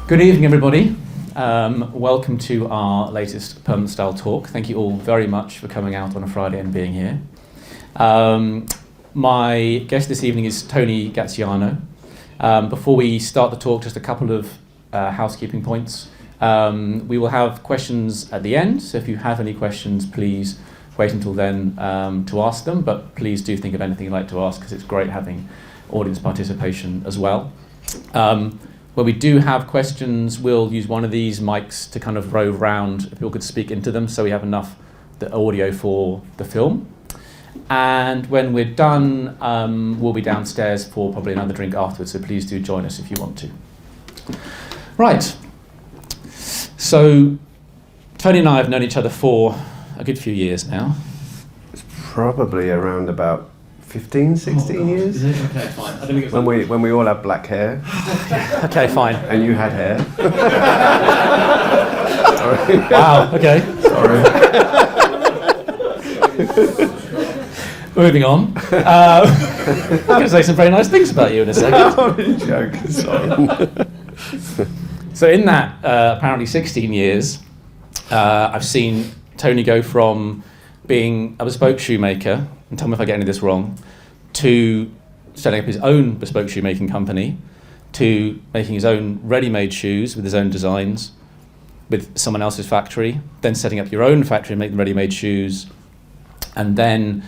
Good evening, everybody. Welcome to our latest Permanent Style talk. Thank you all very much for coming out on a Friday and being here. My guest this evening is Tony Gaziano. Before we start the talk, just a couple of housekeeping points. We will have questions at the end, so if you have any questions, please wait until then to ask them, but please do think of anything you'd like to ask, because it's great having audience participation as well. When we do have questions, we'll use one of these mics to kind of rove round if people could speak into them, so we have enough the audio for the film. And when we're done, we'll be downstairs for probably another drink afterwards, so please do join us if you want to. Right. So Tony and I have known each other for a good few years now. It's probably around about 15, 16 years. Is it? Okay, fine. I don't think it was when we all had black hair. Okay, fine. And you had hair. Sorry. Wow, okay. Sorry. Moving on. I'm going to say some very nice things about you in a second. I'm joking, sorry. So in that apparently 16 years, I've seen Tony go from being a bespoke shoemaker, and tell me if I get any of this wrong, to setting up his own bespoke shoemaking company, to making his own ready-made shoes with his own designs with someone else's factory, then setting up your own factory and making ready-made shoes, and then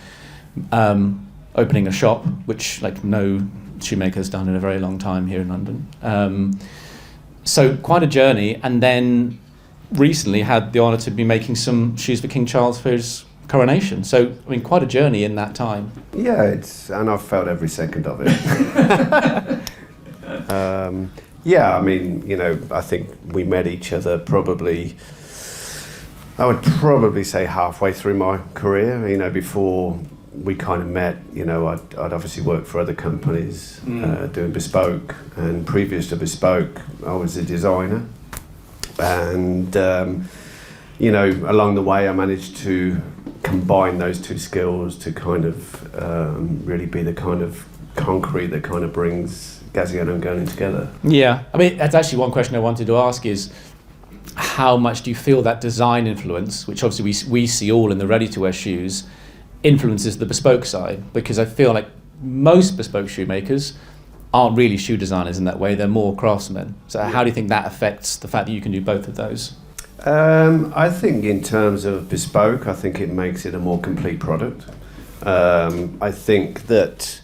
opening a shop, which like no shoemaker's done in a very long time here in London. So quite a journey, and then recently had the honour to be making some shoes for King Charles for his coronation. So, I mean, quite a journey in that time. Yeah, and I've felt every second of it. Yeah, I mean, you know, I think we met each other probably, I would probably say halfway through my career. You know, before we kind of met, you know, I'd obviously worked for other companies doing Bespoke, and previous to Bespoke, I was a designer. And, you know, along the way, I managed to combine those two skills to kind of really be the kind of concrete that kind of brings Gaziano and Gano together. Yeah, I mean, that's actually one question I wanted to ask is, how much do you feel that design influence, which obviously we see all in the ready-to-wear shoes, influences the bespoke side? Because I feel like most bespoke shoemakers aren't really shoe designers in that way, they're more craftsmen. So how do you think that affects the fact that you can do both of those? I think in terms of bespoke, I think it makes it a more complete product. I think that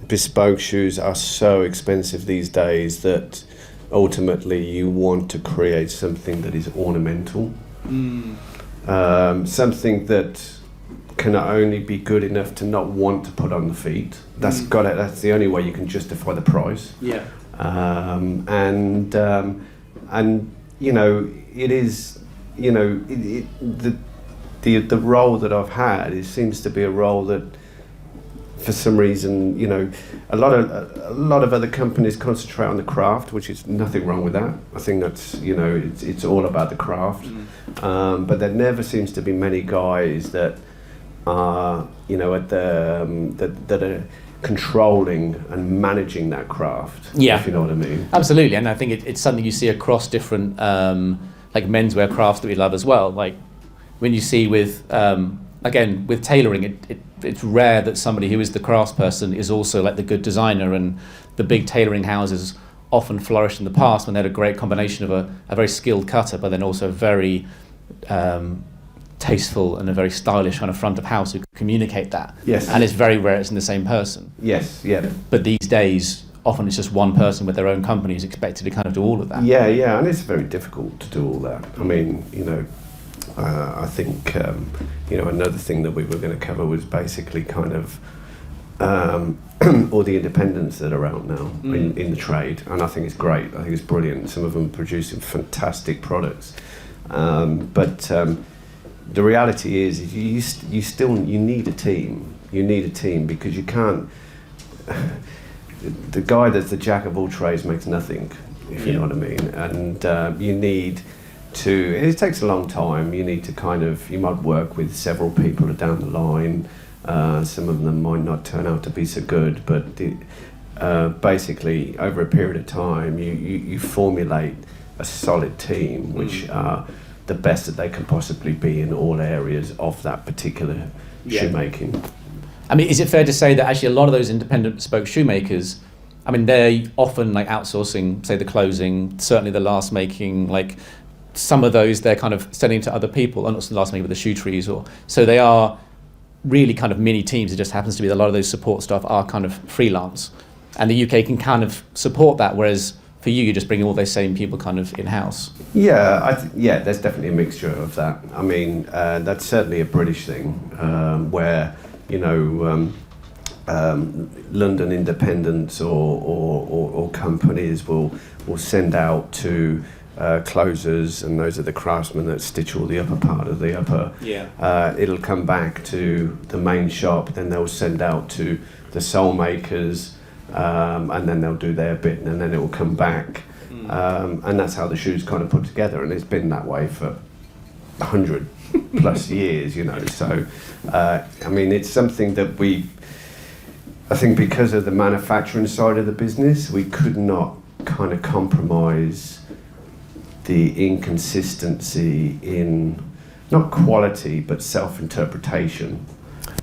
bespoke shoes are so expensive these days that ultimately you want to create something that is ornamental. Something that can only be good enough to not want to put on the feet. That's the only way you can justify the price. Yeah. And you know, it is, you know, the role that I've had, it seems to be a role that for some reason, you know, a lot of other companies concentrate on the craft, which is nothing wrong with that. I think that's, you know, it's all about the craft. But there never seems to be many guys that are, you know, at the that are controlling and managing that craft. Yeah, if you know what I mean. Absolutely, and I think it's something you see across different like menswear crafts that we love as well. Like when you see with again with tailoring, it's rare that somebody who is the craftsperson is also like the good designer, and the big tailoring houses often flourished in the past when they had a great combination of a very skilled cutter, but then also a very tasteful and a very stylish kind of front of house who communicate that. Yes. And it's very rare it's in the same person. Yes, yeah. But these days, often it's just one person with their own company who's expected to kind of do all of that. Yeah, yeah, and it's very difficult to do all that. I mean, you know, I think, you know, another thing that we were going to cover was basically kind of all the independents that are out now in the trade, and I think it's great. I think it's brilliant. Some of them producing fantastic products, but the reality is you need a team. You need a team because you can't. The guy that's the jack of all trades makes nothing, if you know what I mean. And you need to. It takes a long time. You need to kind of. You might work with several people down the line. Some of them might not turn out to be so good, but basically over a period of time, you formulate a solid team which are the best that they can possibly be in all areas of that particular shoemaking. I mean, is it fair to say that actually a lot of those independent bespoke shoemakers, I mean, they're often like outsourcing, say, the closing, certainly the last making, like some of those they're kind of sending to other people, and not the last making, but the shoe trees, or so they are really kind of mini teams. It just happens to be that a lot of those support staff are kind of freelance, and the UK can kind of support that, whereas for you, you're just bringing all those same people kind of in-house. Yeah, there's definitely a mixture of that. I mean, that's certainly a British thing, where, you know, London independents or companies will send out to closers, and those are the craftsmen that stitch all the upper part of the upper. It'll come back to the main shop, then they'll send out to the sole makers, and then they'll do their bit, and then it will come back. And that's how the shoe's kind of put together, and it's been that way for 100 plus years, you know. So, I mean, it's something that I think because of the manufacturing side of the business, we could not kind of compromise the inconsistency in, not quality, but self-interpretation.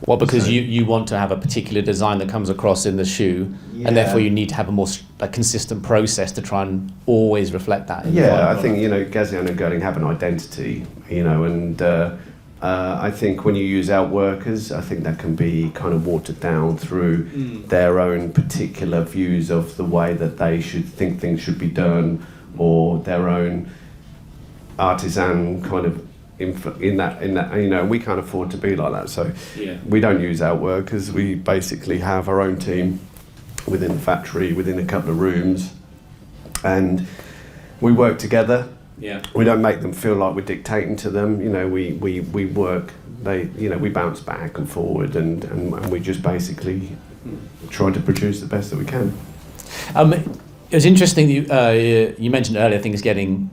Well, because you want to have a particular design that comes across in the shoe, and therefore you need to have a more consistent process to try and always reflect that. I think, you know, Gaziano and Golding have an identity, you know, and I think when you use outworkers, I think that can be kind of watered down through their own particular views of the way that they should think things should be done, or their own artisan kind of in that, you know. We can't afford to be like that, so we don't use outworkers. We basically have our own team within the factory, within a couple of rooms, and we work together. We don't make them feel like we're dictating to them. You know, we work. We bounce back and forward, and we just basically try to produce the best that we can. It was interesting you mentioned earlier things being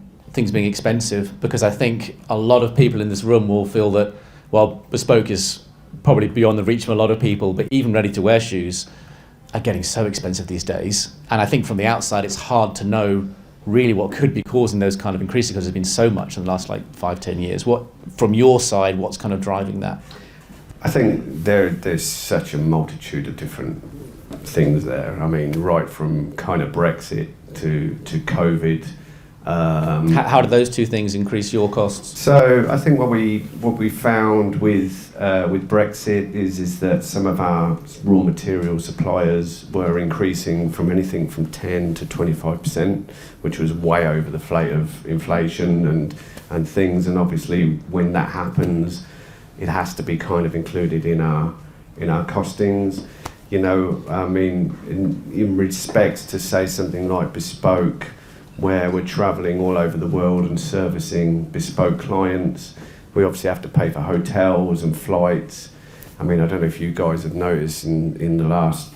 expensive, because I think a lot of people in this room will feel that, well, bespoke is probably beyond the reach of a lot of people, but even ready-to-wear shoes are getting so expensive these days. And I think from the outside, it's hard to know really what could be causing those kind of increases, because there's been so much in the last 5-10 years. What, from your side, what's kind of driving that? I think there's such a multitude of different things there. I mean, right from kind of Brexit to COVID. How do those two things increase your costs? So I think what we found with Brexit is that some of our raw material suppliers were increasing from anything from 10 to 25%, which was way over the rate of inflation and things. And obviously, when that happens, it has to be kind of included in our costings. You know, I mean, in respect to say something like bespoke, where we're travelling all over the world and servicing bespoke clients, we obviously have to pay for hotels and flights. I mean, I don't know if you guys have noticed in the last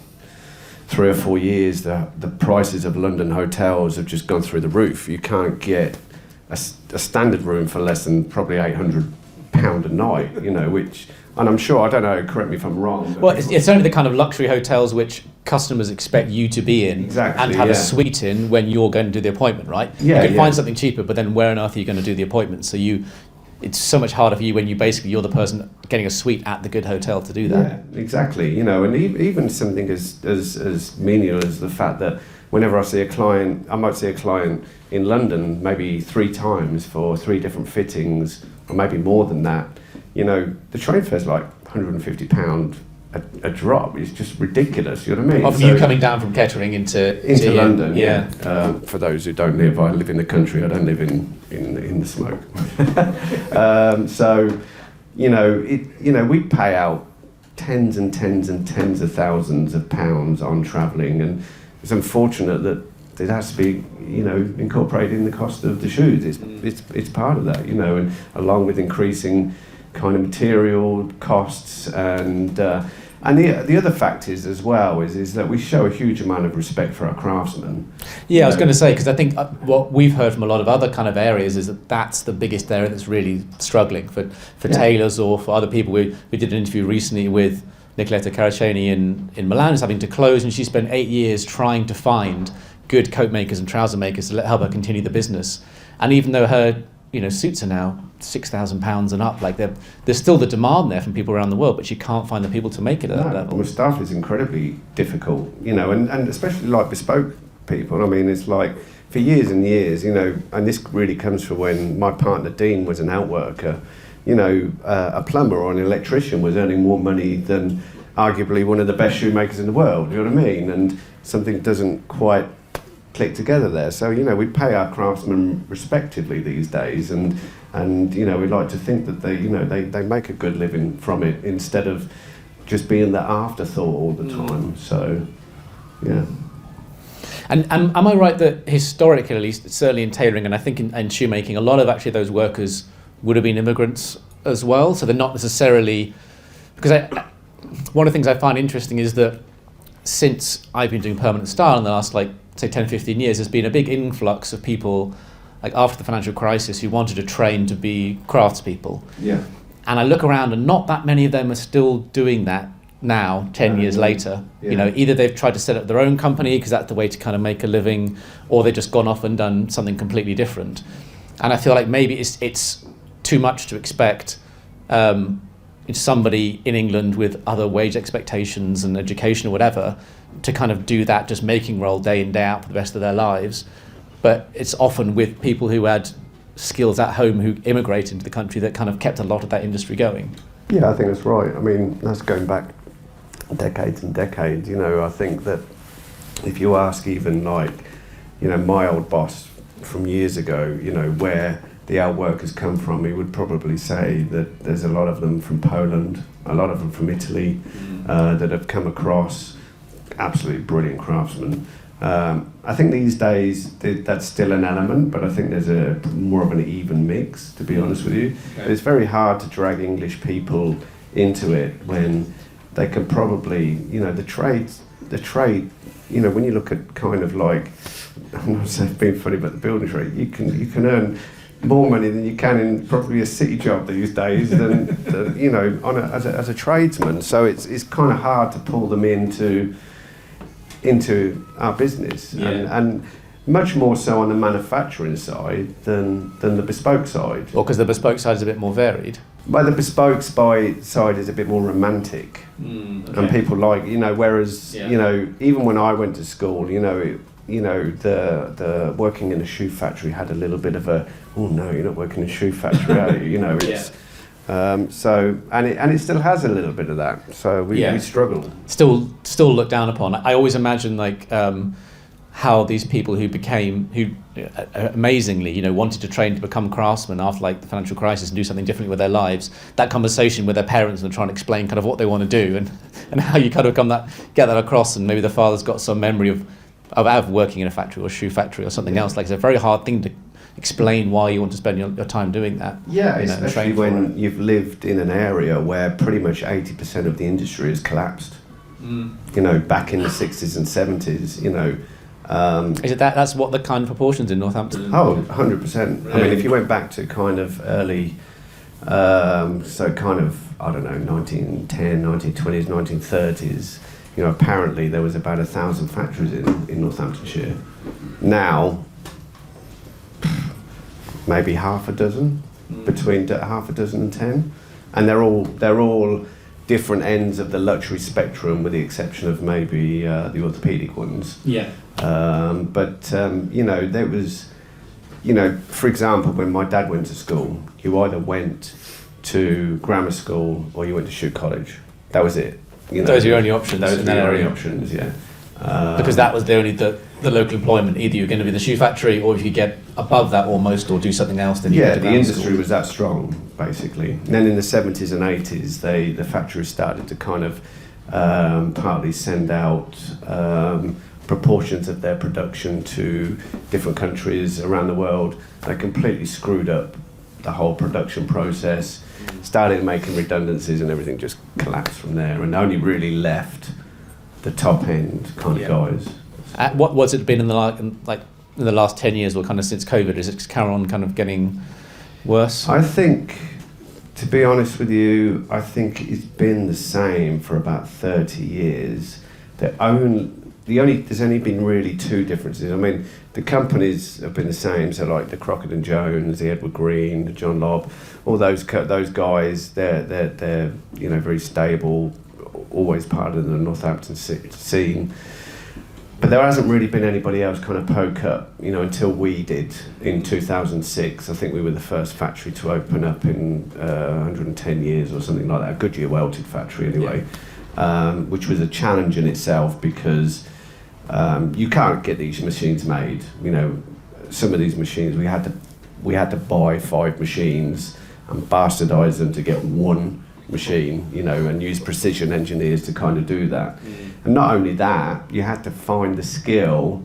3 or 4 years that the prices of London hotels have just gone through the roof. You can't get a standard room for less than probably £800 a night, you know, which, and I'm sure, I don't know, correct me if I'm wrong. Well, it's only the kind of luxury hotels which customers expect you to be in and have a suite in when you're going to do the appointment, right? You can find something cheaper, but then where on earth are you going to do the appointment? So it's so much harder for you when you're the person getting a suite at the good hotel to do that. Yeah, exactly. You know, and even something as menial as the fact that whenever I see a client, I might see a client in London maybe 3 times for 3 different fittings, or maybe more than that. You know, the train fare's like £150 a drop. It's just ridiculous, you know what I mean? Of you coming down from Kettering into London, yeah. For those who don't live, I live in the country, I don't live in the smoke. So, you know, we pay out tens and tens and tens of thousands of pounds on travelling, and it's unfortunate that it has to be, you know, incorporated in the cost of the shoes. It's part of that, you know, and along with increasing kind of material costs, and the other fact is as well is that we show a huge amount of respect for our craftsmen. Yeah, I was going to say, because I think what we've heard from a lot of other kind of areas is that that's the biggest area that's really struggling for tailors or for other people. We did an interview recently with Nicoletta Caraccioni in Milan, who's having to close, and she spent 8 years trying to find good coat makers and trouser makers to help her continue the business. And even though her, suits are now £6,000 and up, like there's still the demand there from people around the world, but she can't find the people to make it at that level. Well, staff is incredibly difficult, and especially like bespoke people. I mean, it's like for years and years, and this really comes from when my partner Dean was an outworker. A plumber or an electrician was earning more money than arguably one of the best shoemakers in the world. You know what I mean? And something doesn't quite click together there. So we pay our craftsmen respectively these days, and we like to think that they make a good living from it instead of just being the afterthought all the time. So yeah. And am I right that historically, at least, certainly in tailoring, and I think in shoemaking, a lot of actually those workers would have been immigrants as well? So they're not necessarily, because one of the things I find interesting is that since I've been doing permanent style in the last, say 10, 15 years, there's been a big influx of people, after the financial crisis, who wanted to train to be craftspeople. Yeah. And I look around and not that many of them are still doing that now, 10 years later. Yeah. Either they've tried to set up their own company because that's the way to kind of make a living, or they've just gone off and done something completely different. And I feel like maybe it's too much to expect somebody in England with other wage expectations and education or whatever to kind of do that just making role day in, day out for the rest of their lives. But it's often with people who had skills at home who immigrated into the country that kind of kept a lot of that industry going. Yeah, I think that's right. I mean, that's going back decades and decades. I think that if you ask even my old boss from years ago, where the outworkers come from, he would probably say that there's a lot of them from Poland, a lot of them from Italy, that have come across, absolutely brilliant craftsmen. I think these days that's still an element, but I think there's more of an even mix, to be honest with you. Okay. It's very hard to drag English people into it when they can probably, the trade, when you look at kind of I'm not saying being funny, but the building trade, you can earn more money than you can in probably a city job these days than as a tradesman. So it's kind of hard to pull them into our business, and much more so on the manufacturing side than the bespoke side. Well, because the bespoke side is a bit more varied. Well, the bespoke side is a bit more romantic, okay. And people whereas even when I went to school, the working in a shoe factory had a little bit of a, oh no, you're not working in a shoe factory, are you? It's so and it still has a little bit of that. So we struggle. Still looked down upon. I always imagine how these people who amazingly wanted to train to become craftsmen after the financial crisis and do something differently with their lives. That conversation with their parents and trying to explain kind of what they want to do and how you kind of get that across, and maybe the father's got some memory of working in a factory or a shoe factory or something else. It's a very hard thing to explain why you want to spend your time doing that. Yeah, especially when you've lived in an area where pretty much 80% of the industry has collapsed. Back in the 60s and 70s, Is it that's what the kind of proportions in Northampton? Oh, 100%. Really? I mean, if you went back to kind of early, so kind of, I don't know, 1910, 1920s, 1930s, apparently there was about 1,000 factories in Northamptonshire. Now, maybe half a dozen, between half a dozen and 10, and they're all different ends of the luxury spectrum, with the exception of maybe the orthopedic ones. Yeah. There was, for example, when my dad went to school, you either went to grammar school or you went to shoe college. That was it. Those are your only options. Those were your only options, yeah. Because that was the local employment. Either you're going to be the shoe factory, or if you get above that almost, or do something else, then you go to the industry was that strong, basically. And then in the 70s and 80s, the factories started to kind of partly send out proportions of their production to different countries around the world. They completely screwed up the whole production process, started making redundancies, and everything just collapsed from there, and only really left the top end kind of guys. What's it been in the last 10 years, or kind of since COVID? Is it carry on kind of getting worse? I think, to be honest with you, I think it's been the same for about 30 years. there's only been really two differences. I mean, the companies have been the same. So like the Crockett and Jones, the Edward Green, the John Lobb, all those guys, they're you know, very stable, always part of the Northampton scene. But there hasn't really been anybody else kind of poke up, you know, until we did in 2006. I think we were the first factory to open up in 110 years or something like that. A Goodyear welted factory anyway, which was a challenge in itself because you can't get these machines made. You know, some of these machines we had to buy 5 machines and bastardise them to get one machine, you know, and use precision engineers to kind of do that. And not only that, you had to find the skill,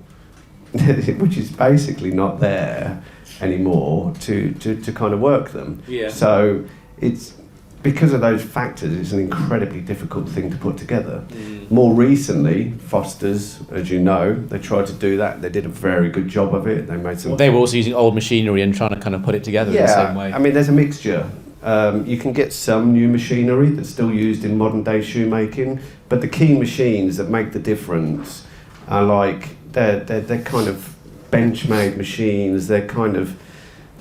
which is basically not there anymore, to kind of work them. Yeah. So it's because of those factors, it's an incredibly difficult thing to put together. More recently, Foster's, as you know, they tried to do that. They did a very good job of it. They made some. They were also using old machinery and trying to kind of put it together in the same way. I mean, there's a mixture. You can get some new machinery that's still used in modern day shoemaking, but the key machines that make the difference are like they're kind of bench made machines. They're kind of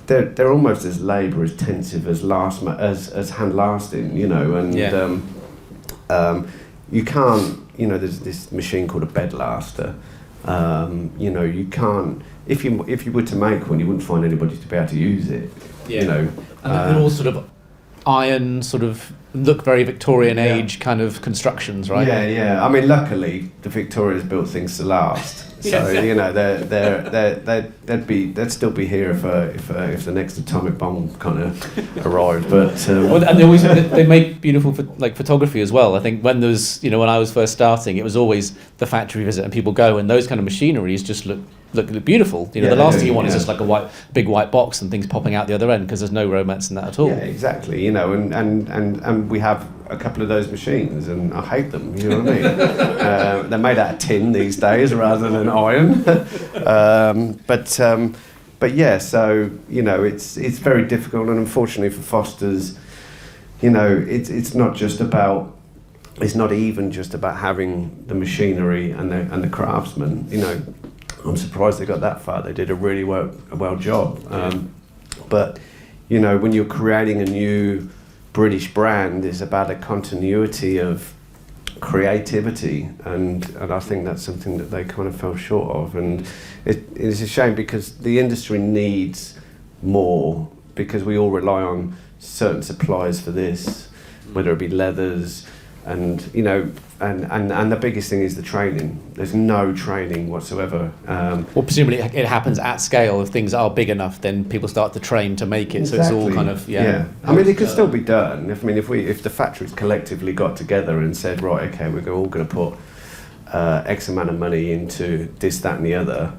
they're almost as labour intensive as hand lasting, you know. And you can't, you know, there's this machine called a bed laster. You know, you can't. If you were to make one, you wouldn't find anybody to be able to use it. Yeah. You know, and they're all sort of iron, sort of look very Victorian age kind of constructions, right? Yeah. I mean, luckily the Victorians built things to last, so you know they'd still be here if the next atomic bomb kind of arrived. But well, and they make beautiful photography as well. I think when I was first starting, it was always the factory visit and people go, and those kind of machineries just look beautiful. You know, the last thing you want is just like a big white box and things popping out the other end, because there's no romance in that at all. Yeah, exactly. You know, and we have a couple of those machines, and I hate them. You know what I mean? They're made out of tin these days rather than iron. But yeah, so you know, it's very difficult, and unfortunately for Foster's, you know, it's not even just about having the machinery and the craftsmen. You know, I'm surprised they got that far. They did a really well job. But you know, when you're creating a new British brand, it's about a continuity of creativity, and I think that's something that they kind of fell short of, and it is a shame because the industry needs more, because we all rely on certain suppliers for this, whether it be leathers, and you know, and the biggest thing is the training. There's no training whatsoever. Well, presumably it happens at scale. If things are big enough, then people start to train to make it. Exactly. So it's all kind of I mean, it could still be done. If the factories collectively got together and said, right, okay, we're all going to put X amount of money into this, that, and the other,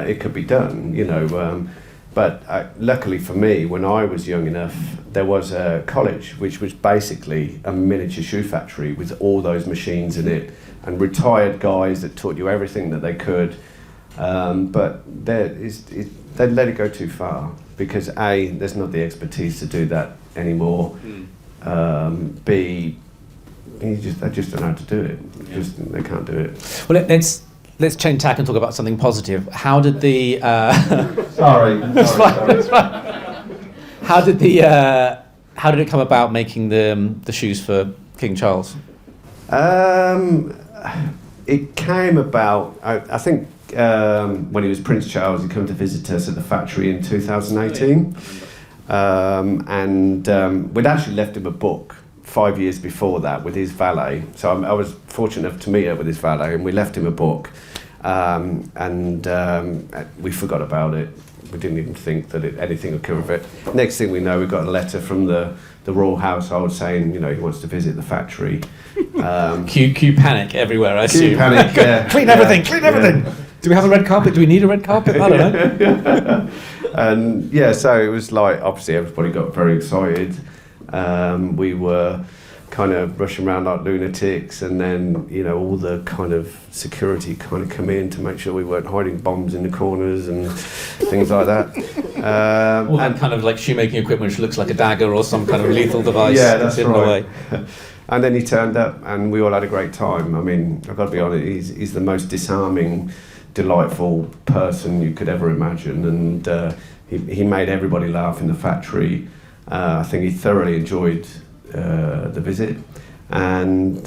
it could be done. You know. But luckily for me, when I was young enough, there was a college which was basically a miniature shoe factory with all those machines in it, and retired guys that taught you everything that they could. But they let it go too far, because A, there's not the expertise to do that anymore. B, they just don't know how to do it. They can't do it. Well, let's change tack and talk about something positive. How did the Sorry. How did it come about making the shoes for King Charles? It came about, I think, when he was Prince Charles. He came to visit us at the factory in 2018, and we'd actually left him a book 5 years before that with his valet. So I was fortunate enough to meet up with his valet, and we left him a book, and we forgot about it. We didn't even think that anything would come of it. Next thing we know, we got a letter from the royal household saying, you know, he wants to visit the factory. Cue panic everywhere, I assume. Panic, yeah. Clean everything. Do we have a red carpet? Do we need a red carpet? I don't know. And yeah, so it was like, obviously everybody got very excited. We were kind of rushing around like lunatics, and then, you know, all the kind of security kind of come in to make sure we weren't hiding bombs in the corners and things like that. And kind of like shoemaking equipment which looks like a dagger or some kind of lethal device. Yeah, that's hidden right. away. And then he turned up, and we all had a great time. I mean, I've got to be honest, he's the most disarming, delightful person you could ever imagine, and he made everybody laugh in the factory. I think he thoroughly enjoyed the visit, and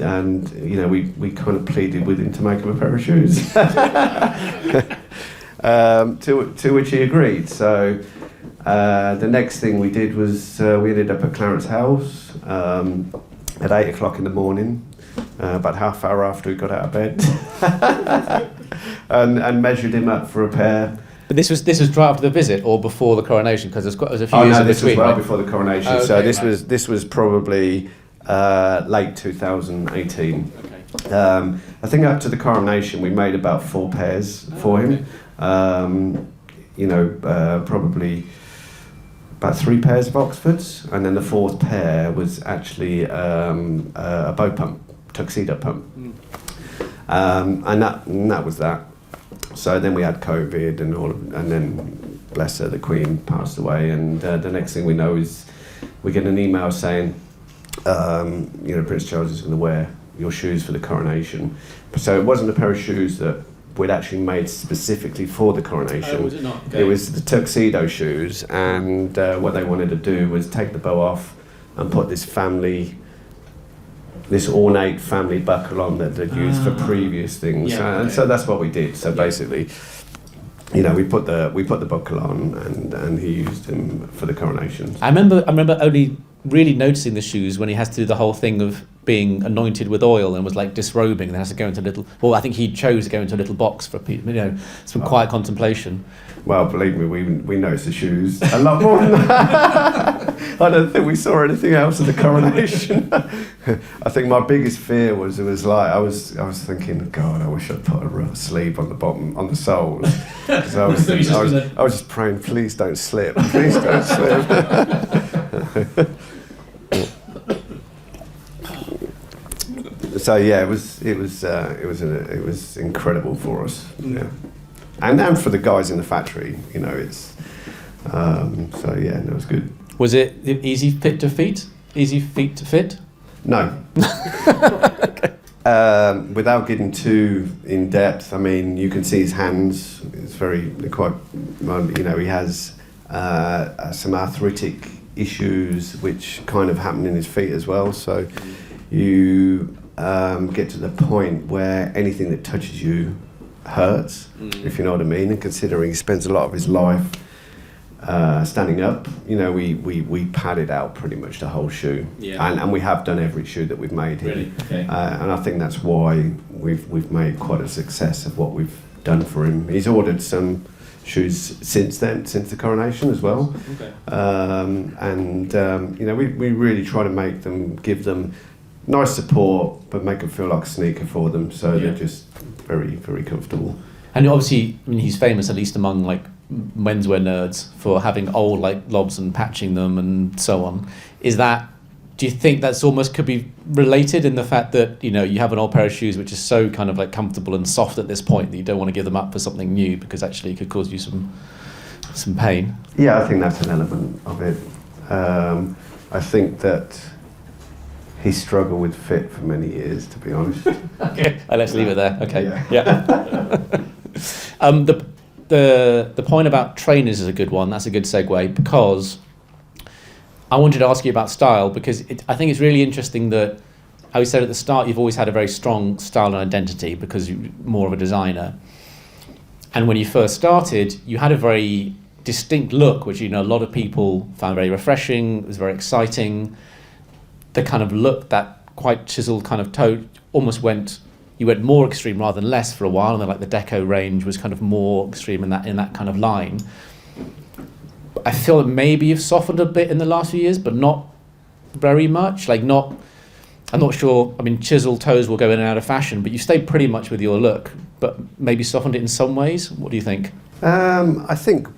you know, we kind of pleaded with him to make him a pair of shoes, to which he agreed. So the next thing we did was we ended up at Clarence's house at 8 o'clock in the morning, about half hour after he got out of bed, and measured him up for a pair. But this was right after the visit or before the coronation, because there's a few years in between. This was well right? before the coronation. Oh, okay, so right. this was probably late 2018. Okay. I think up to the coronation we made about 4 pairs for him. You know, probably about 3 pairs of Oxfords, and then the 4th pair was actually a bow pump, tuxedo pump, and that was that. So then we had COVID and then bless her, the Queen passed away, and the next thing we know is we get an email saying, you know, Prince Charles is going to wear your shoes for the coronation. So it wasn't a pair of shoes that we'd actually made specifically for the coronation. Oh, was it not? Okay. It was the tuxedo shoes, and what they wanted to do was take the bow off and put this ornate family buckle on that they'd used for previous things, and so that's what we did. So basically, you know, we put the buckle on, and he used them for the coronation. I remember only really noticing the shoes when he has to do the whole thing of being anointed with oil and was like disrobing, and has to go into a little. Well, I think he chose to go into a little box for people, you know, some quiet contemplation. Well, believe me, we noticed the shoes a lot more than that. I don't think we saw anything else in the coronation. I think my biggest fear was, it was like, I was thinking, God, I wish I'd put a rough sleeve on the bottom, on the soles. Because I was just praying, please don't slip, please don't slip. So yeah, it was incredible for us. Yeah. And for the guys in the factory, you know, it's so yeah, no, it was good. Was it easy feet to fit? Easy feet to fit? No. Without getting too in depth, I mean, you can see his hands. It's quite, you know, he has some arthritic issues which kind of happen in his feet as well. So you get to the point where anything that touches you hurts, if you know what I mean. And considering he spends a lot of his life standing up, you know, we padded out pretty much the whole shoe, and we have done every shoe that we've made here. Really? Okay. And I think that's why we've made quite a success of what we've done for him. He's ordered some shoes since the coronation as well. Okay. You know, we really try to give them nice support, but make them feel like a sneaker for them, so they're just very, very comfortable. And obviously, I mean, he's famous, at least among like menswear nerds, for having old like lobs and patching them and so on. Do you think that's almost could be related in the fact that, you know, you have an old pair of shoes which is so kind of like comfortable and soft at this point that you don't want to give them up for something new because actually it could cause you some pain? Yeah, I think that's an element of it. I think that he struggled with fit for many years, to be honest. Okay, let's leave it there. Okay, yeah. The point about trainers is a good one. That's a good segue, because I wanted to ask you about style, because I think it's really interesting that, how you said at the start, you've always had a very strong style and identity because you're more of a designer. And when you first started, you had a very distinct look, which, you know, a lot of people found very refreshing. It was very exciting. The kind of look, that quite chiseled kind of toe, you went more extreme rather than less for a while, and then like the Deco range was kind of more extreme in that kind of line. I feel that maybe you've softened a bit in the last few years, but not very much. I'm not sure. I mean, chiseled toes will go in and out of fashion, but you stayed pretty much with your look, but maybe softened it in some ways. What do you think? I think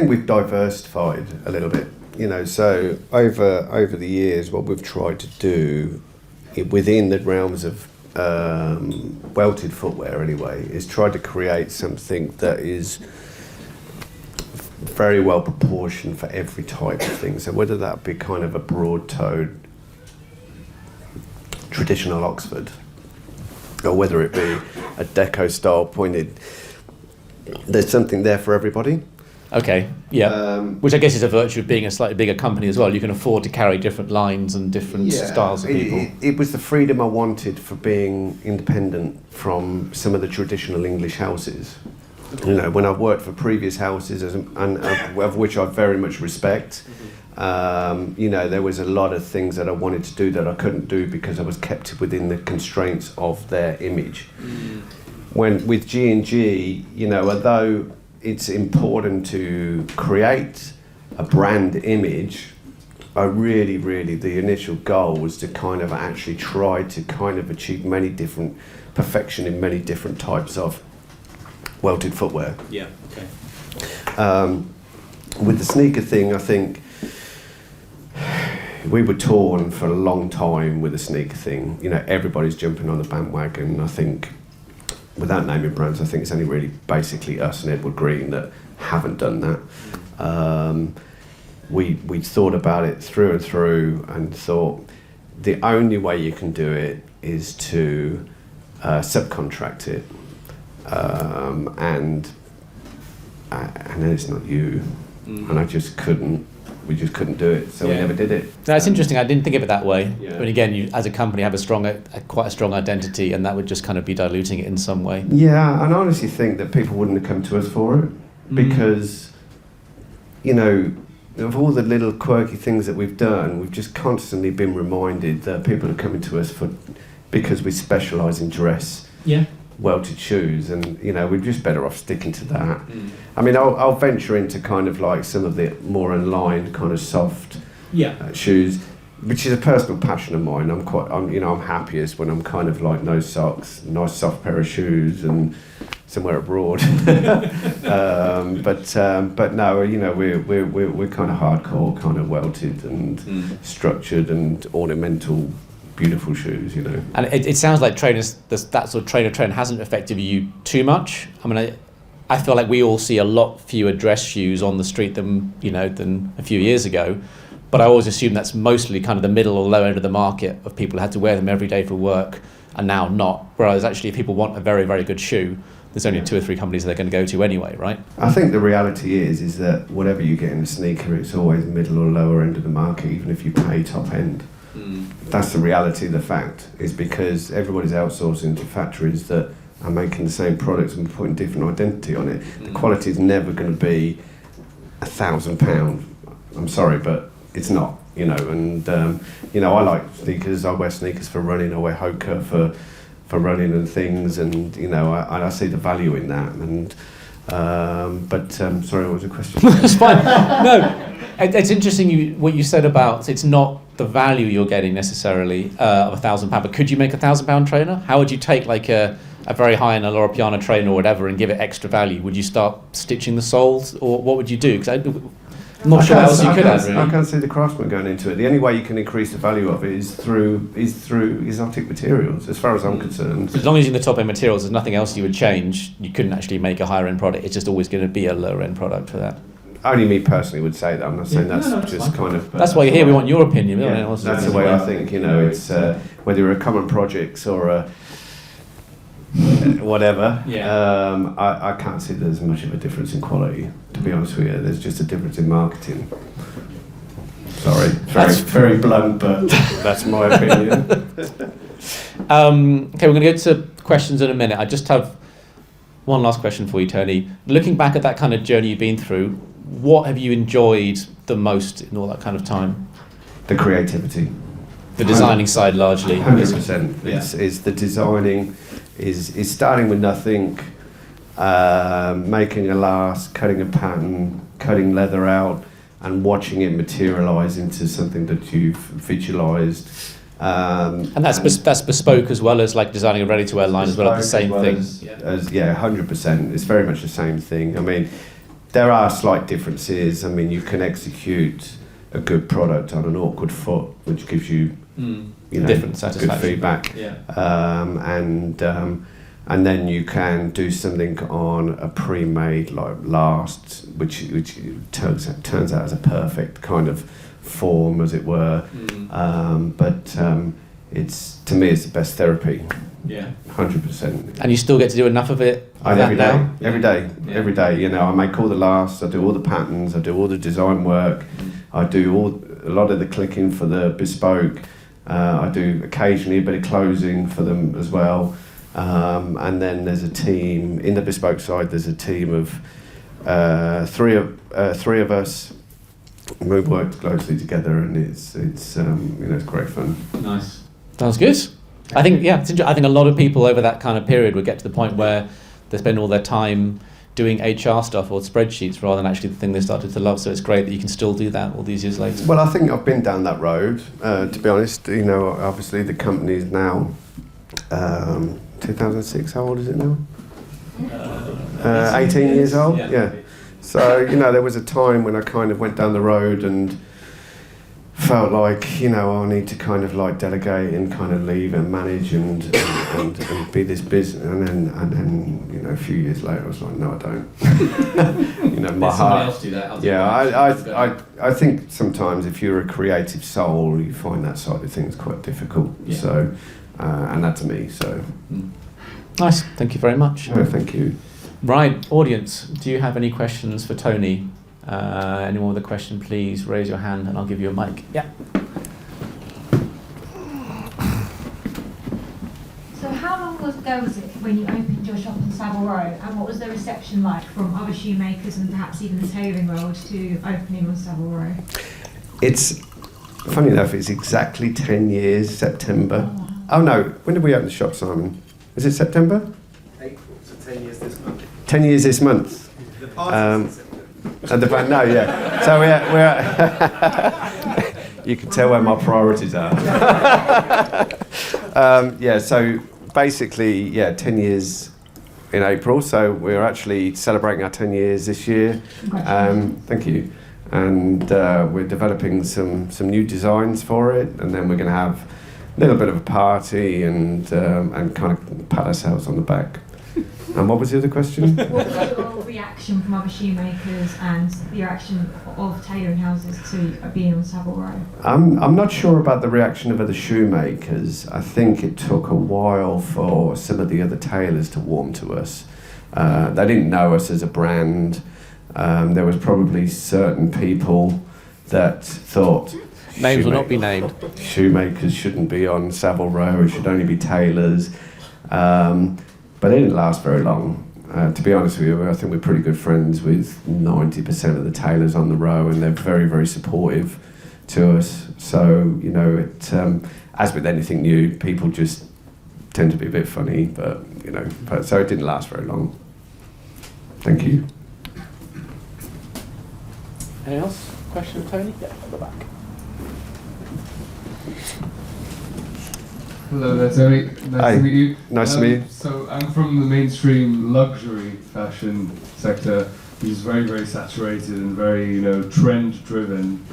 we've diversified a little bit. You know, so over the years, what we've tried to do within the realms of welted footwear anyway, is try to create something that is very well proportioned for every type of thing. So whether that be kind of a broad-toed traditional Oxford, or whether it be a deco style pointed. There's something there for everybody. Okay, yeah. Which I guess is a virtue of being a slightly bigger company as well. You can afford to carry different lines and different styles of people. It was the freedom I wanted for being independent from some of the traditional English houses. You know, when I've worked for previous houses, and of which I very much respect, you know, there was a lot of things that I wanted to do that I couldn't do because I was kept within the constraints of their image. When with G&G, you know, although it's important to create a brand image, I really, the initial goal was to kind of actually try to kind of achieve perfection in many different types of welted footwear. Yeah, okay. With the sneaker thing, I think we were torn for a long time with the sneaker thing. You know, everybody's jumping on the bandwagon. I think, without naming brands, I think it's only really basically us and Edward Green that haven't done that. We thought about it through and through and thought the only way you can do it is to subcontract it. And then it's not you. And we just couldn't do it, so we never did it. That's interesting. I didn't think of it that way. Yeah. But again, you as a company have quite a strong identity, and that would just kind of be diluting it in some way. Yeah, and I honestly think that people wouldn't have come to us for it because, you know, of all the little quirky things that we've done, we've just constantly been reminded that people are coming to us because we specialise in dress. Yeah. Welted shoes, and you know, we're just better off sticking to that. I mean, I'll venture into kind of like some of the more unlined kind of soft shoes, which is a personal passion of mine. I'm happiest when I'm kind of like no socks, nice soft pair of shoes, and somewhere abroad. But no, you know, we're kind of hardcore, kind of welted and structured and ornamental. Beautiful shoes, you know. And it sounds like trainers, that sort of trainer trend hasn't affected you too much. I mean, I feel like we all see a lot fewer dress shoes on the street than a few years ago. But I always assume that's mostly kind of the middle or low end of the market of people who had to wear them every day for work and now not. Whereas actually, if people want a very, very good shoe, there's only 2 or 3 companies they're going to go to anyway, right? I think the reality is that whatever you get in a sneaker, it's always middle or lower end of the market, even if you pay top end. That's the reality of the fact, is because everybody's outsourcing to factories that are making the same products and putting different identity on it. The quality is never going to be £1,000. I'm sorry, but it's not, you know. And you know, I like sneakers. I wear sneakers for running. I wear Hoka for running and things, and you know, I see the value in that. And sorry, what was the question? It's fine. No, it's interesting what you said about it's not the value you're getting necessarily of £1,000, but could you make £1,000 trainer? How would you take like a very high-end Loro Piana trainer or whatever and give it extra value? Would you start stitching the soles, or what would you do? Because I'm not sure what else you could add. Really. I can't see the craftsman going into it. The only way you can increase the value of it is through exotic materials, as far as I'm concerned. As long as you're in the top-end materials, there's nothing else you would change. You couldn't actually make a higher-end product. It's just always going to be a lower-end product for that. Only me personally would say that. I'm not saying that's just kind of... That's why you're here. We want your opinion. Yeah, that's the way I think, you know. It's whether you're a common projects or a whatever. I can't see there's much of a difference in quality, to be honest with you. There's just a difference in marketing. Sorry, very blunt, but that's my opinion. Okay, we're going to go to questions in a minute. I just have one last question for you, Tony. Looking back at that kind of journey you've been through, what have you enjoyed the most in all that kind of time? The creativity. The designing side, largely. 100%. It's the designing, is starting with nothing, making a last, cutting a pattern, cutting leather out, and watching it materialise into something that you've visualised. And that's bespoke as well as like designing a ready-to-wear line as well as the same thing. 100%. It's very much the same thing. I mean, there are slight differences. I mean, you can execute a good product on an awkward foot, which gives you, you know, different good feedback. And then you can do something on a pre-made like last, which turns out as a perfect kind of form, as it were. But it's to me it's the best therapy. Yeah. 100%. And you still get to do enough of it? Every day, now? every day, Yeah. every day. You know, I make all the lasts, I do all the patterns, I do all the design work, I do a lot of the clicking for the Bespoke. I do occasionally a bit of closing for them as well. And then there's a team in the Bespoke side. There's a team of three of us. We work closely together, and it's great fun. Nice. Sounds good. I think I think a lot of people over that kind of period would get to the point where they spend all their time doing HR stuff or spreadsheets rather than actually the thing they started to love. So it's great that you can still do that all these years later. Well, I think I've been down that road. To be honest, you know, obviously the company is now 2006. How old is it now? 18 years old. Yeah. So, you know, there was a time when I kind of went down the road and felt like, you know, I need to kind of like delegate and kind of leave and manage and be this business. And then, you know, a few years later, I was like, no, I don't. You know, my heart. Else do that. I think sometimes if you're a creative soul, you find that side of things quite difficult. Yeah. So, and that's me. So. Nice. Thank you very much. No, thank you. Right, audience, do you have any questions for Tony? Anyone with a question, please raise your hand and I'll give you a mic. Yeah. So how long ago was it when you opened your shop on Savile Row, and what was the reception like from other shoemakers and perhaps even the tailoring world to opening on Savile Row? It's, funny enough, it's exactly 10 years, September. Oh no, when did we open the shop, Simon? Is it September? April, so 10 years this month. 10 years this month. The party's in And no, yeah. So we're you can tell where my priorities are. Yeah, so basically, 10 years in April. So we're actually celebrating our 10 years this year. Thank you. And we're developing some new designs for it, and then we're going to have a little bit of a party and kind of pat ourselves on the back. And what was the other question? What was your reaction from other shoemakers and the reaction of tailoring houses to being on Savile Row? I'm not sure about the reaction of other shoemakers. I think it took a while for some of the other tailors to warm to us. They didn't know us as a brand. There was probably certain people that thought names will not be named. Shoemakers shouldn't be on Savile Row. It should only be tailors. But it didn't last very long. To be honest with you, I think we're pretty good friends with 90% of the tailors on the row, and they're very, very supportive to us. So, you know, it, as with anything new, people just tend to be a bit funny, but, you know, so it didn't last very long. Thank you. Anyone else? Question for Tony? Yeah, at the back. Hello there, Tony. Nice to meet you. Nice to meet you. So I'm from the mainstream luxury fashion sector, which is very, very saturated and very, you know, trend-driven.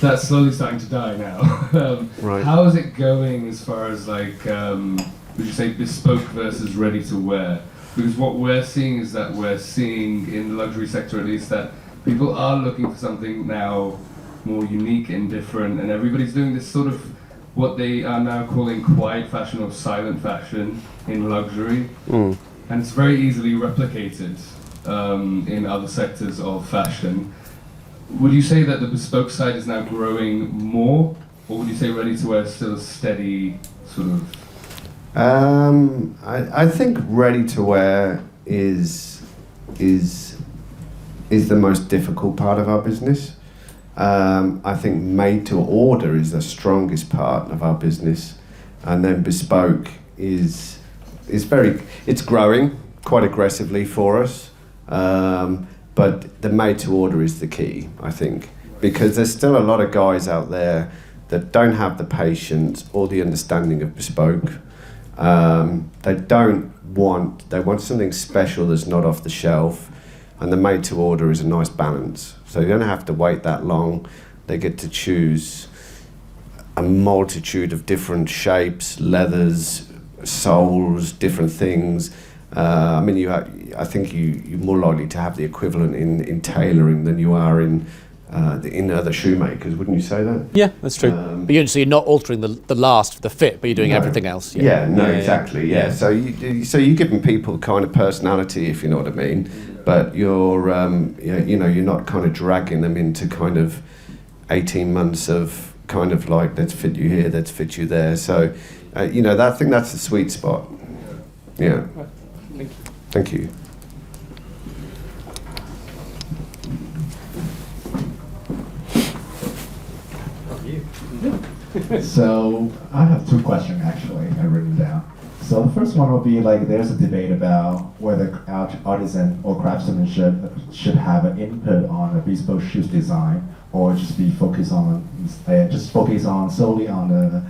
That's slowly starting to die now. Right. How is it going as far as like, would you say bespoke versus ready-to-wear? Because what we're seeing is that we're seeing in the luxury sector, at least, that people are looking for something now more unique and different, and everybody's doing this sort of what they are now calling quiet fashion or silent fashion in luxury. And it's very easily replicated in other sectors of fashion. Would you say that the bespoke side is now growing more, or would you say ready-to-wear is still a steady sort of? I think ready-to-wear is the most difficult part of our business. I think made-to-order is the strongest part of our business, and then bespoke is it's growing quite aggressively for us. But the made-to-order is the key, I think, because there's still a lot of guys out there that don't have the patience or the understanding of bespoke. They want something special that's not off the shelf, and the made-to-order is a nice balance. So you don't have to wait that long. They get to choose a multitude of different shapes, leathers, soles, different things. I mean, I think you're more likely to have the equivalent in tailoring than you are in in other shoemakers, wouldn't you say that? Yeah, that's true. So you're not altering the last for the fit, but you're doing everything else. Exactly. Yeah. So you're giving people kind of personality, if you know what I mean, but you're you're not kind of dragging them into kind of 18 months of kind of like, let's fit you here, let's fit you there. So I think that's the sweet spot. Yeah. Right. Thank you. So I have two questions actually I've written down. So the first one will be like, there's a debate about whether artisan or craftsmanship should have an input on a bespoke shoes design, or just be focused on solely on the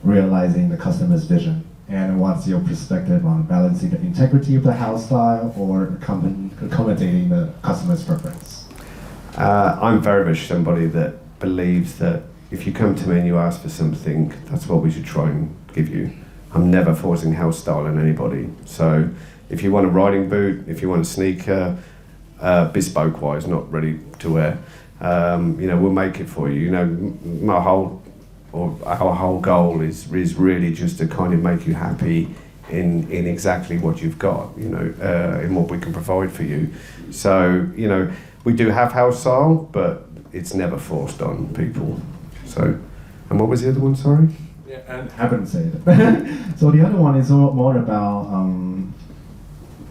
realizing the customer's vision. And what's your perspective on balancing the integrity of the house style or accommodating the customer's preference? I'm very much somebody that believes that if you come to me and you ask for something, that's what we should try and give you. I'm never forcing house style on anybody. So if you want a riding boot, if you want a sneaker, bespoke wise, not ready to wear, we'll make it for you. Our whole goal is really just to kind of make you happy in exactly what you've got, in what we can provide for you. So, we do have house style, but it's never forced on people. So, and what was the other one, sorry? Yeah, and haven't said it. So the other one is more about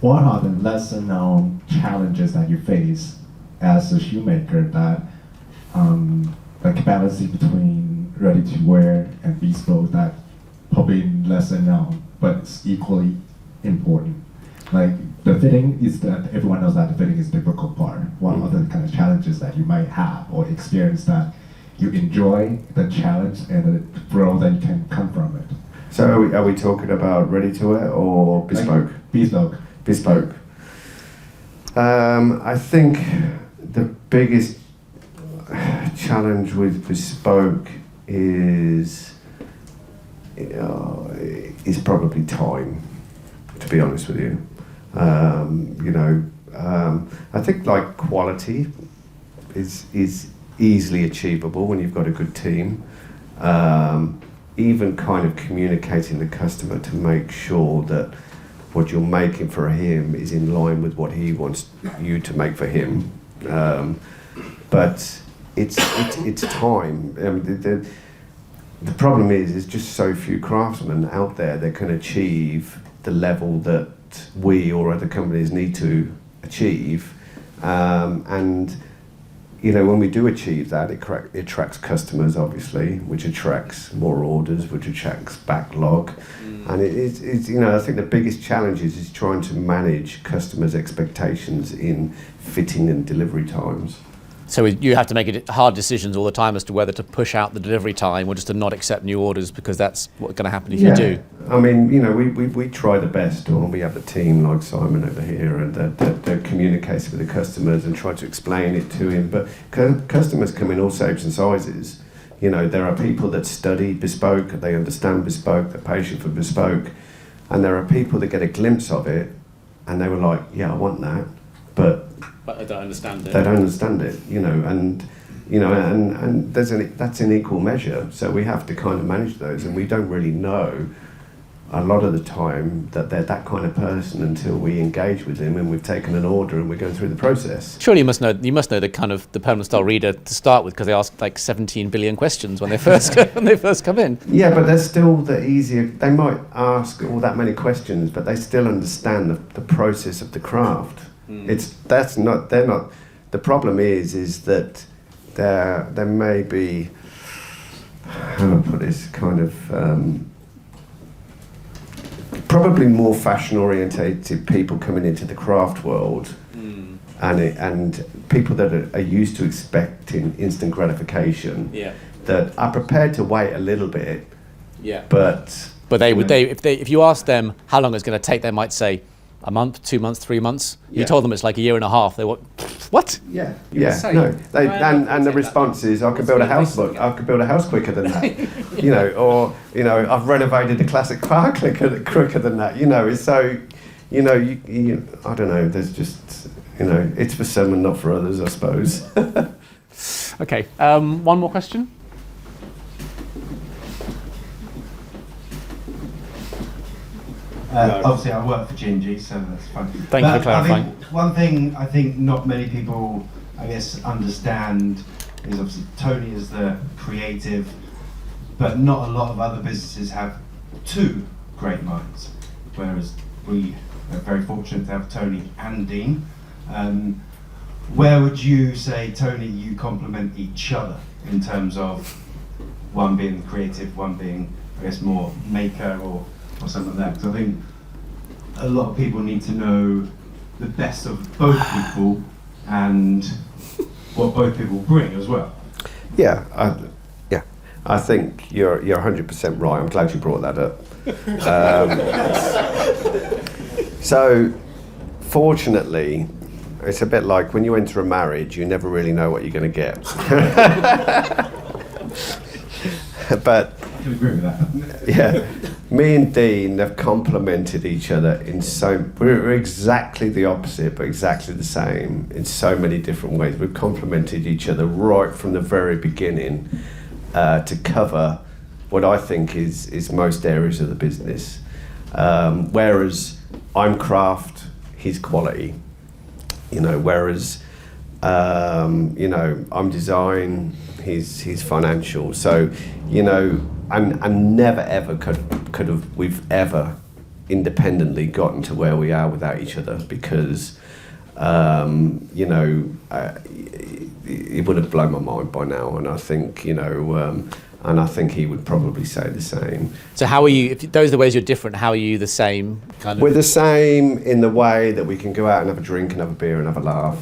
what are the lesser known challenges that you face as a shoemaker that like balancing between ready to wear and bespoke that probably lesser known, but it's equally important. Like the fitting is that everyone knows that the fitting is the difficult part. What are the kind of challenges that you might have or experience that you enjoy the challenge and the growth that you can come from it? So are we talking about ready to wear or bespoke? Like bespoke. Bespoke. I think the biggest challenge with bespoke is probably time, to be honest with you. I think like quality is easily achievable when you've got a good team. Even kind of communicating the customer to make sure that what you're making for him is in line with what he wants you to make for him. But it's time. The problem is just so few craftsmen out there that can achieve the level that we or other companies need to achieve. And when we do achieve that, it attracts customers, obviously, which attracts more orders, which attracts backlog. And it's I think the biggest challenge is trying to manage customers' expectations in fitting and delivery times. So you have to make hard decisions all the time as to whether to push out the delivery time or just to not accept new orders, because that's what's going to happen if you do. I mean, we try the best, or we have a team like Simon over here, and that communicates with the customers and try to explain it to him. But customers come in all shapes and sizes. There are people that study bespoke, they understand bespoke, they're patient for bespoke, and there are people that get a glimpse of it, and they were like, yeah, I want that, but I don't understand it. They don't understand it, and that's in equal measure. So we have to kind of manage those, and we don't really know a lot of the time that they're that kind of person until we engage with them and we've taken an order and we're going through the process. Surely you must know the kind of the permanent style reader to start with, because they ask like 17 billion questions when they first come in. Yeah, but they're still the easier. They might ask all that many questions, but they still understand the process of the craft. They're not. The problem is that there may be, how do I put this, kind of probably more fashion orientated people coming into the craft world, and people that are used to expecting instant gratification. Yeah. That are prepared to wait a little bit. Yeah. But if you ask them how long it's going to take, they might say a month, 2 months, 3 months. You told them it's like a year and a half. They went, what? Yeah. No. And the response is, I could build a house. I could build a house quicker than that. Or I've renovated the classic car quicker than that. It's so, I don't know. There's just, it's for some and not for others, I suppose. Okay, one more question. Obviously, I work for G&G, so that's fine. Thank you for clarifying. I think one thing I think not many people, I guess, understand is obviously Tony is the creative, but not a lot of other businesses have two great minds, whereas we are very fortunate to have Tony and Dean. Where would you say, Tony, you complement each other in terms of one being creative, one being, I guess, more maker or something like that? Because I think a lot of people need to know the best of both people and what both people bring as well. Yeah, I think you're 100% right. I'm glad you brought that up. So, fortunately, it's a bit like when you enter a marriage, you never really know what you're going to get. But I can agree with that. yeah, me and Dean have complemented each other we're exactly the opposite, but exactly the same in so many different ways. We've complemented each other right from the very beginning to cover what I think is most areas of the business. Whereas I'm craft, he's quality. Whereas I'm design, he's financial. So, and never ever could we've ever independently gotten to where we are without each other, because it would have blown my mind by now, and I think and I think he would probably say the same. So how are you, if those are the ways you're different, how are you the same? We're the same in the way that we can go out and have a drink and have a beer and have a laugh,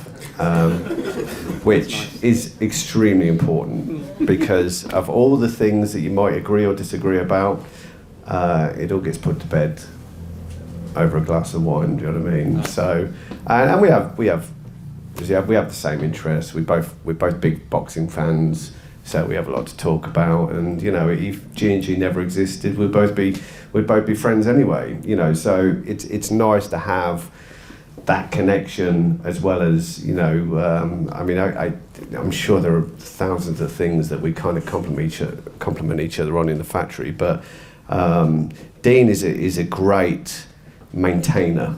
which is extremely important, because of all the things that you might agree or disagree about, it all gets put to bed over a glass of wine. Do you know what I mean? So, and we have the same interests. We're both big boxing fans. So we have a lot to talk about, and if G&G never existed, we'd both be friends anyway. So it's nice to have that connection, as well as I'm sure there are thousands of things that we kind of complement each other on in the factory. But Dean is a great maintainer.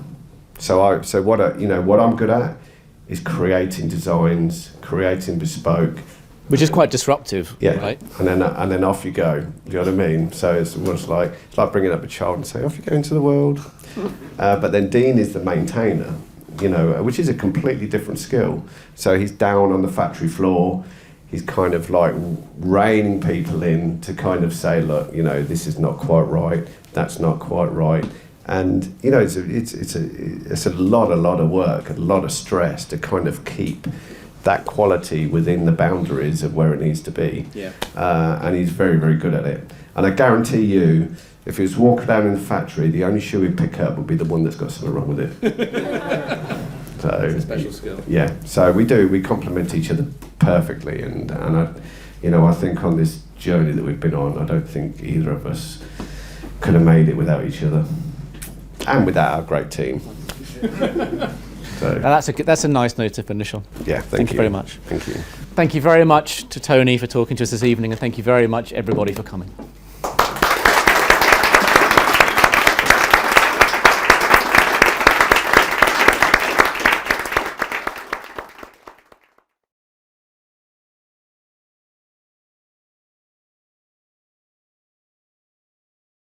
So what I'm good at is creating designs, creating bespoke. Which is quite disruptive, yeah, right? And then off you go. Do you know what I mean? So it's almost like bringing up a child and saying, off you go into the world. But then Dean is the maintainer, which is a completely different skill. So he's down on the factory floor. He's kind of like reining people in to kind of say, look, this is not quite right. That's not quite right. And it's a lot of work, a lot of stress to kind of keep that quality within the boundaries of where it needs to be. Yeah. And he's very, very good at it. And I guarantee you, if he was walking down in the factory, the only shoe he'd pick up would be the one that's got something wrong with it. So it's a special skill. Yeah. So we complement each other perfectly, and I think on this journey that we've been on, I don't think either of us could have made it without each other, and without our great team. So, that's a nice note to finish on. Yeah, thank you very much. Thank you. Thank you very much to Tony for talking to us this evening, and thank you very much, everybody, for coming.